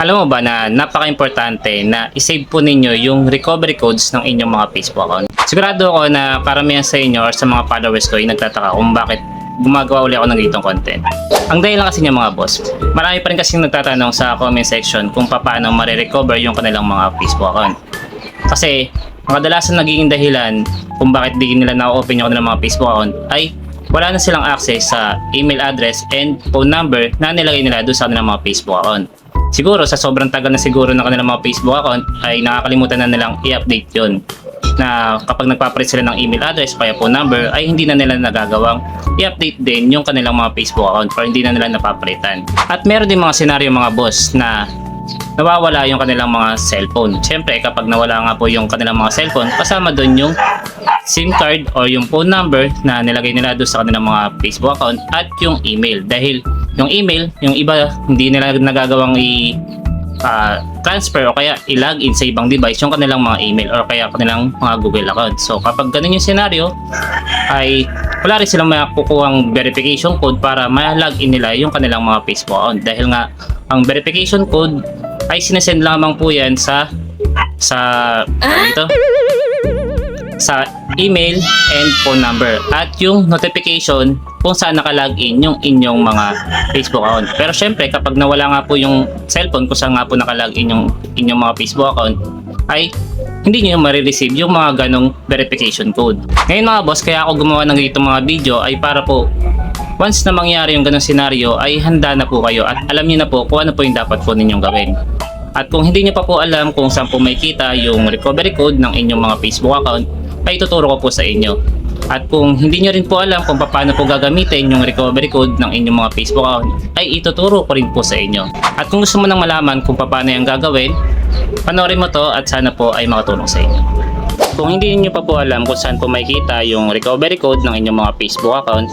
Alam mo ba na napaka-importante na isave po ninyo yung recovery codes ng inyong mga Facebook account? Sigurado ako na karamihan sa inyo or sa mga followers ko ay nagtataka kung bakit gumagawa uli ako ng ganitong content. Ang dahil lang kasi niya mga boss, marami pa rin kasing nagtatanong sa comment section kung paano marirecover yung kanilang mga Facebook account. Kasi ang kadalasan nagiging dahilan kung bakit di nila na-open yung kanilang mga Facebook account ay wala na silang access sa email address and phone number na nilagay nila doon sa kanilang mga Facebook account. Siguro sa sobrang tagal na siguro ng kanilang mga Facebook account ay nakakalimutan na nilang i-update yun. Na kapag nagpapalit sila ng email address kaya phone number ay hindi na nila nagagawang i-update din yung kanilang mga Facebook account or hindi na nila napapalitan. At meron din mga senaryo mga boss na nawawala yung kanilang mga cellphone. Siyempre kapag nawala nga po yung kanilang mga cellphone, kasama doon yung SIM card or yung phone number na nilagay nila doon sa kanilang mga Facebook account at yung email. Dahil yung email, yung iba hindi nila nagagawang transfer o kaya i-login sa ibang device yung kanilang mga email or kaya kanilang mga Google account. So kapag ganun yung senaryo ay wala rin silang makukuhang verification code para ma-login nila yung kanilang mga Facebook account. Dahil nga ang verification code ay sinesend lamang po yan sa sa email and phone number at yung notification kung saan nakalagin yung inyong mga Facebook account. Pero syempre kapag nawala nga po yung cellphone kung saan nga po nakalagin yung inyong mga Facebook account ay hindi nyo marireceive yung mga ganong verification code. Ngayon mga boss, kaya ako gumawa ng ganitong mga video ay para po once na mangyari yung ganong senaryo ay handa na po kayo at alam niyo na po kung ano po yung dapat po ninyong gawin. At kung hindi nyo pa po alam kung saan po makikita yung recovery code ng inyong mga Facebook account ay tuturo ko po sa inyo. At kung hindi nyo rin po alam kung paano po gagamitin yung recovery code ng inyong mga Facebook account ay ituturo ko rin po sa inyo. At kung gusto mo nang malaman kung paano yung gagawin, panoorin mo to at sana po ay makatulong sa inyo. Kung hindi niyo pa po alam kung saan po makikita yung recovery code ng inyong mga Facebook account,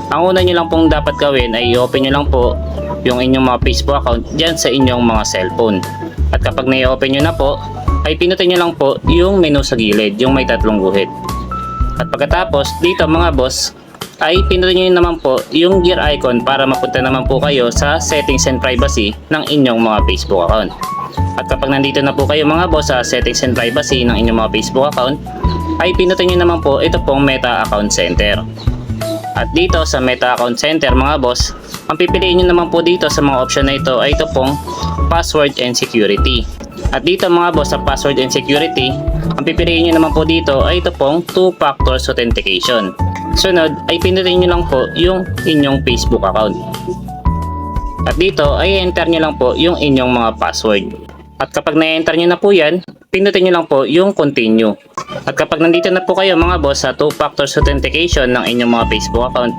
ang una nyo lang pong dapat gawin ay i-open nyo lang po yung inyong mga Facebook account dyan sa inyong mga cellphone. At kapag na-i-open nyo na po, ay pinutin nyo lang po yung menu sa gilid, yung may tatlong guhit. At pagkatapos dito mga boss, ay pinutin nyo naman po yung gear icon para mapunta naman po kayo sa settings and privacy ng inyong mga Facebook account. At kapag nandito na po kayo mga boss sa settings and privacy ng inyong mga Facebook account, ay pinutin nyo naman po ito pong Meta Account Center. At dito sa Meta Account Center mga boss, ang pipiliin nyo naman po dito sa mga option na ito ay ito pong Password and Security. At dito mga boss sa Password and Security, ang pipiliin nyo naman po dito ay ito pong Two-Factor Authentication. Sunod ay pinutin nyo lang po yung inyong Facebook account. At dito ay enter nyo lang po yung inyong mga password. At kapag na-enter nyo na po yan, pinutin nyo lang po yung Continue. At kapag nandito na po kayo mga boss sa Two-Factor Authentication ng inyong mga Facebook account,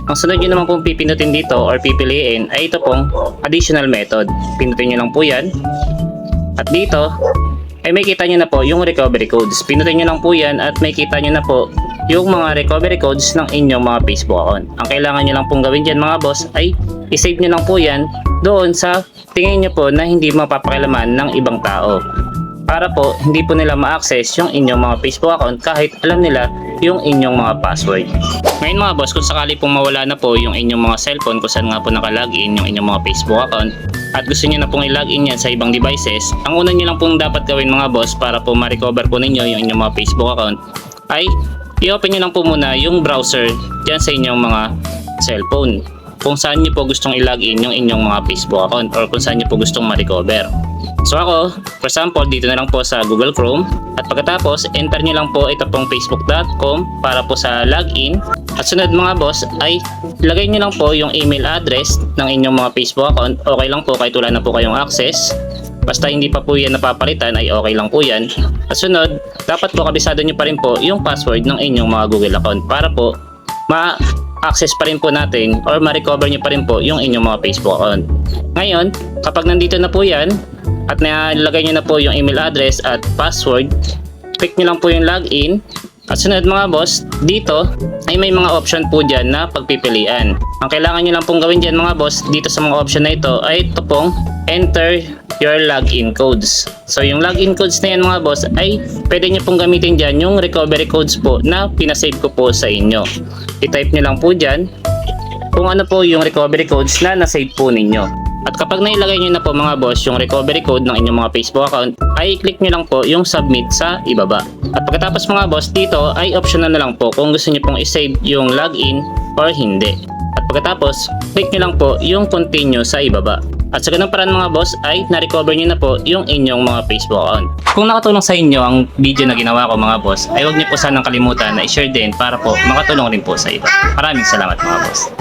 ang sunod nyo naman pong pipinutin dito or pipiliin ay ito pong Additional Method. Pinutin nyo lang po yan. At dito ay may kita nyo na po yung recovery codes. Pinutin nyo lang po yan at may kita nyo na po yung mga recovery codes ng inyong mga Facebook account. Ang kailangan nyo lang pong gawin dyan mga boss ay isave nyo lang po yan doon sa tingin nyo po na hindi mapapakilaman ng ibang tao. Para po hindi po nila ma-access yung inyong mga Facebook account kahit alam nila yung inyong mga password. Ngayon mga boss, kung sakali pong mawala na po yung inyong mga cellphone kung saan nga po nakalagin yung inyong mga Facebook account at gusto niyo na pong i-login yan sa ibang devices, ang una niyo lang pong dapat gawin mga boss para po ma-recover po ninyo yung inyong mga Facebook account ay i-open niyo lang po muna yung browser dyan sa inyong mga cellphone kung saan niyo po gustong i-login yung inyong mga Facebook account or kung saan niyo po gustong ma-recover. So ako, for example, dito na lang po sa Google Chrome at pagkatapos enter nyo lang po ito pong facebook.com para po sa login. At sunod mga boss ay ilagay nyo lang po yung email address ng inyong mga Facebook account. Okay lang po kahit wala na po kayong access. Basta hindi pa po yan napapalitan ay okay lang po yan. At sunod, dapat po kabisado nyo pa rin po yung password ng inyong mga Google account para po ma-access pa rin po natin or ma-recover nyo pa rin po yung inyong mga Facebook account. Ngayon, kapag nandito na po yan, at nilagay nyo na po yung email address at password, click nyo lang po yung login. At sunod mga boss, dito ay may mga option po dyan na pagpipilian. Ang kailangan nyo lang pong gawin dyan mga boss, dito sa mga option na ito ay ito pong enter your login codes. So yung login codes na yan mga boss ay pwede nyo pong gamitin dyan yung recovery codes po na pinasave ko po sa inyo. I-type nyo lang po dyan kung ano po yung recovery codes na nasave po ninyo. At kapag nailagay nyo na po mga boss yung recovery code ng inyong mga Facebook account, ay i-click nyo lang po yung submit sa ibaba. At pagkatapos mga boss, dito ay optional na lang po kung gusto nyo pong i-save yung login or hindi. At pagkatapos, click nyo lang po yung continue sa ibaba. At sa ganung paraan mga boss ay na-recover nyo na po yung inyong mga Facebook account. Kung nakatulong sa inyo ang video na ginawa ko mga boss, ay huwag nyo po sanang kalimutan na i-share din para po makatulong rin po sa iba. Maraming salamat mga boss.